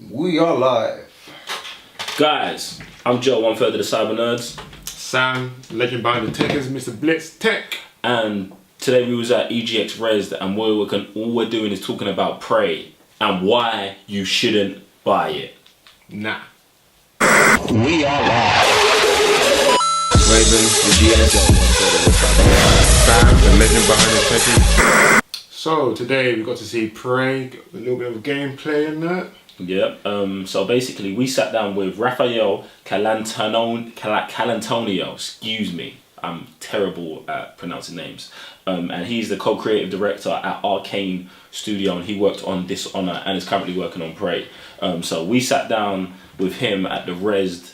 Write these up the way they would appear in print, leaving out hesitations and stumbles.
We are live. Guys, I'm Joe, 1/3 of the CYBERNERDS. Sam, legend behind the techers, Mr. Blitz Tech. And today we was at EGX Rezzed, and all we're doing is talking about Prey and why you shouldn't buy it. Nah. We are live. Raven, the GS. Sam, the legend behind the techers. So today we got to see Prey, got a little bit of gameplay in that. Yep. So basically we sat down with Raphael Calantonio. Excuse me. I'm terrible at pronouncing names. And he's the co-creative director at Arcane Studio, and he worked on Dishonored and is currently working on Prey. So we sat down with him at the Rezzed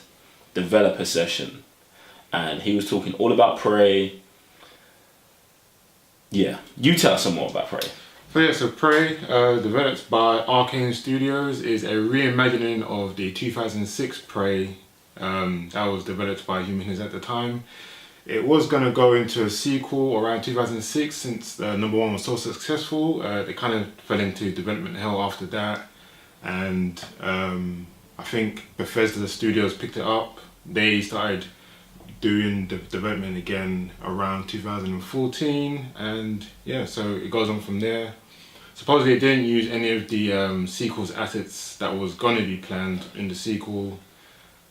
developer session, and he was talking all about Prey. Yeah, you tell us some more about Prey. So Prey, developed by Arcane Studios, is a reimagining of the 2006 Prey that was developed by Humans at the time. It was going to go into a sequel around 2006 since number one was so successful. They kind of fell into development hell after that, and I think Bethesda Studios picked it up. They started doing the development again around 2014, and yeah, so it goes on from there. Supposedly it didn't use any of the sequel's assets that was going to be planned in the sequel,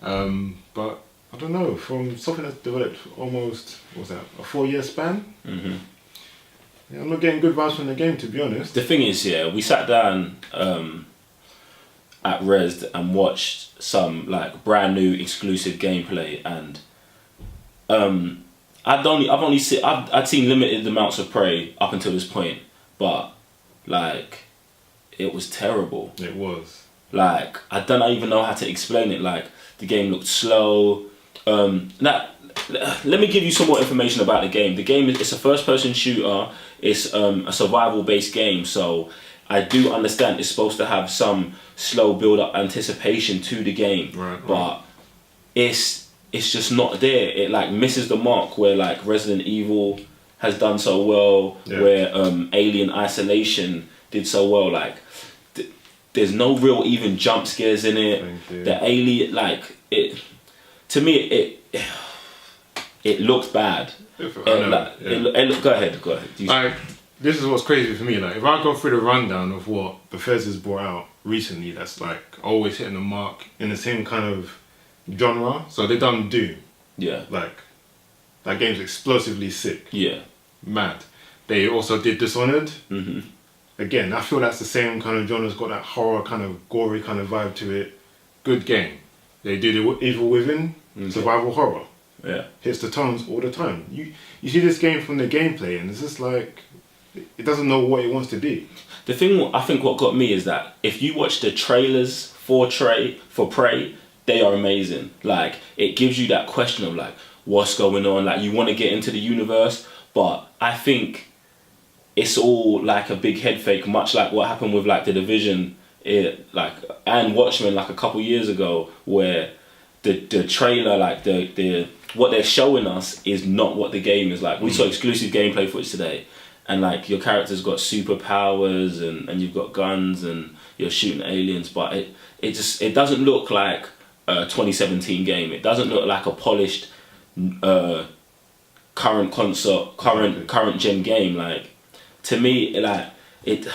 but I don't know, from something that's developed almost, what was that, a 4-year span? Mm-hmm. Yeah, I'm not getting good vibes from the game, to be honest. The thing is, yeah, we sat down at Rezzed and watched some like brand new exclusive gameplay, and I'd seen limited amounts of Prey up until this point, but like it was terrible. It was. Like I don't even know how to explain it. Like the game looked slow. Now, let me give you some more information about the game. The game it's a first-person shooter. It's a survival-based game, so I do understand it's supposed to have some slow build-up anticipation to the game, right. But it's just not there. It like misses the mark where like Resident Evil has done so well, yeah. Where Alien Isolation did so well. Like there's no real even jump scares in it. The alien, like it, to me it looks bad. Go ahead. Like, this is what's crazy for me. Like, if I go through the rundown of what Bethesda's brought out recently, that's like always hitting the mark in the same kind of genre. So they done Doom. Yeah. Like, that game's explosively sick. Yeah. Mad. They also did Dishonored. Mm-hmm. Again, I feel that's the same kind of genre. It's got that horror kind of gory kind of vibe to it. Good game. They do the Evil Within, survival horror. Yeah. Hits the tones all the time. You see this game from the gameplay, and it's just like it doesn't know what it wants to be. The thing I think what got me is that if you watch the trailers for Prey, they are amazing. Like it gives you that question of like what's going on. Like you want to get into the universe, but I think it's all like a big head fake, much like what happened with like The Division, and Watchmen like a couple years ago, where the trailer, like the what they're showing us is not what the game is like. We saw exclusive gameplay footage today, and like your character's got superpowers and you've got guns and you're shooting aliens, but it doesn't look like a 2017 game. It doesn't look like a polished current gen game. Like to me, like it's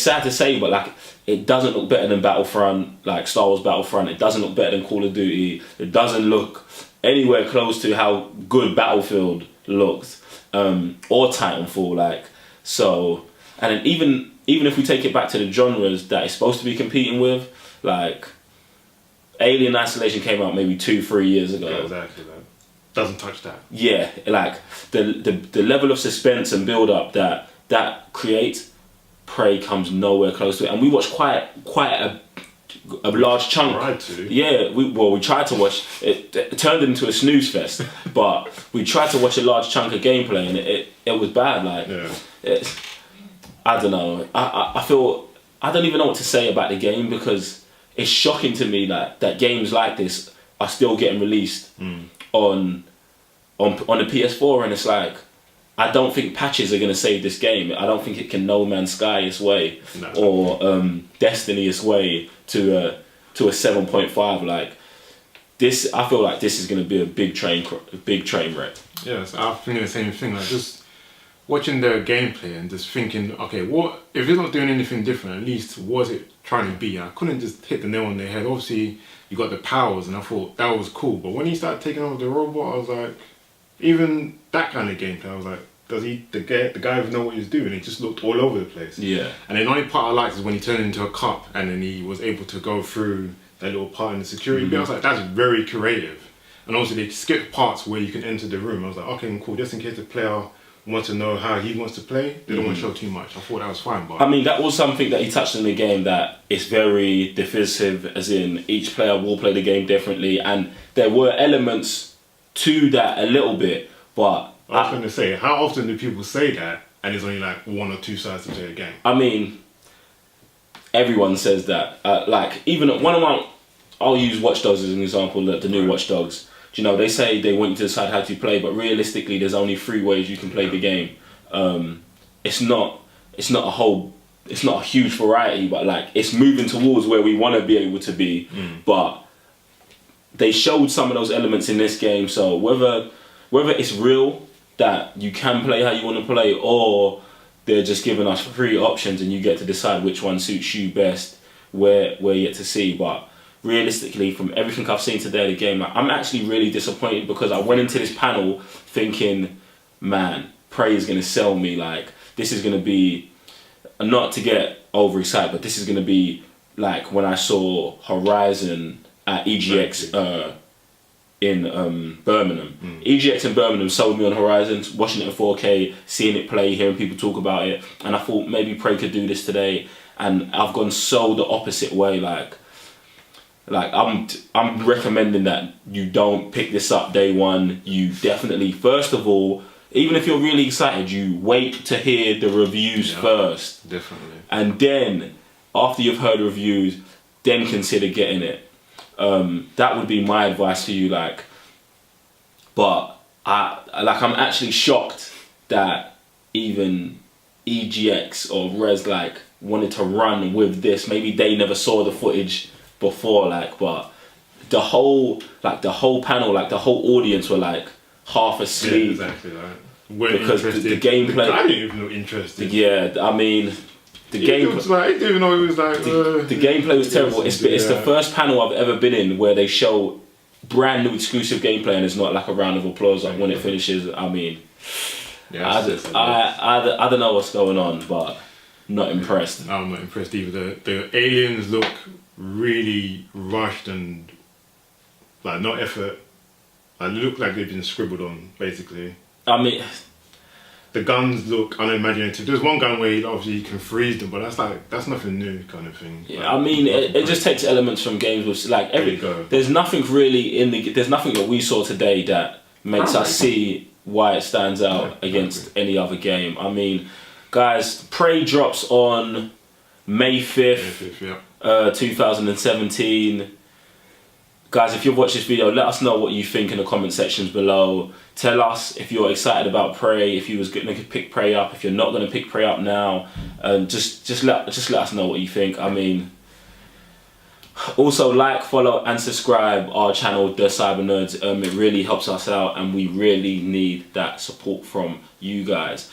sad to say, but like it doesn't look better than Battlefront, like Star Wars Battlefront. It doesn't look better than Call of Duty. It doesn't look anywhere close to how good Battlefield looks, or Titanfall. Like so, and then even if we take it back to the genres that it's supposed to be competing with, like Alien Isolation came out maybe 2-3 years ago. Yeah, exactly. That doesn't touch that. Yeah, like the level of suspense and build up that creates, Prey comes nowhere close to it. And we watched quite a large chunk. Tried to. Yeah, we tried to watch it. It turned into a snooze fest, but we tried to watch a large chunk of gameplay, and it was bad. Like, I don't know. I feel I don't even know what to say about the game, because it's shocking to me that games like this are still getting released on the PS4, and it's like I don't think patches are going to save this game. I don't think it can No Man's Sky its way No. or Destiny its way to a 7.5. Like this, I feel like this is going to be a big train wreck. Yes, I'm thinking the same thing. Like just watching the gameplay and just thinking, okay, what if it's not doing anything different? At least what's it trying to be? I couldn't just hit the nail on the head. Obviously, you got the powers, and I thought that was cool. But when he started taking over the robot, I was like, even that kind of gameplay, I was like, does the guy even know what he was doing? It just looked all over the place. Yeah. And the only part I liked is when he turned into a cop and then he was able to go through that little part in the security bit. I was like, that's very creative. And also they skipped parts where you can enter the room. I was like, okay, cool. Just in case the player wants to know how he wants to play, they don't want to show too much. I thought that was fine. But I mean, that was something that he touched in the game, that it's very divisive, as in each player will play the game differently, and there were elements to that a little bit, but I was going to say, how often do people say that and there's only like one or two sides to play a game? I mean, everyone says that. Like, even I'll use Watch Dogs as an example, the new Watch Dogs. You know, they say they want you to decide how to play, but realistically, there's only 3 ways you can play the game. It's not a huge variety, but like it's moving towards where we want to be able to be. But they showed some of those elements in this game, so whether it's real that you can play how you want to play, or they're just giving us 3 options and you get to decide which one suits you best, we're yet to see. But realistically, from everything I've seen today in the game, like, I'm actually really disappointed, because I went into this panel thinking, man, Prey is going to sell me. Like, this is going to be, not to get overexcited, but this is going to be like when I saw Horizon at EGX in Birmingham. EGX in Birmingham sold me on Horizon, watching it in 4K, seeing it play, hearing people talk about it, and I thought maybe Prey could do this today, and I've gone so the opposite way. Like I'm recommending that you don't pick this up day one. You definitely, first of all, even if you're really excited, you wait to hear the reviews first. Definitely. And then, after you've heard the reviews, then consider getting it. That would be my advice for you. Like, but I'm actually shocked that even EGX or Rezzed like wanted to run with this. Maybe they never saw the footage before, like, but the whole panel, like the whole audience were like half asleep. Yeah, exactly, right. Because the gameplay, I didn't even know interested. Yeah, I mean, the game. Was like, I didn't even know it was like. The gameplay was terrible. It's the first panel I've ever been in where they show brand new exclusive gameplay and it's not like a round of applause like when it finishes. I mean, yeah, I don't know what's going on, but not impressed. No, I'm not impressed either. The aliens look really rushed and like no effort. Like, they look like they've been scribbled on, basically. I mean, the guns look unimaginative. There's one gun where obviously you can freeze them, but that's nothing new, kind of thing. Yeah, like, I mean, it just takes elements from games with like there's nothing really there's nothing that we saw today that makes us see why it stands out against any other game. I mean, guys, Prey drops on May 5th, 2017. Guys, if you've watched this video, let us know what you think in the comment sections below. Tell us if you're excited about Prey, if you was going to pick Prey up, if you're not going to pick Prey up now. Just let us know what you think. I mean, also like, follow and subscribe our channel, The CYBERNERDS. It really helps us out and we really need that support from you guys.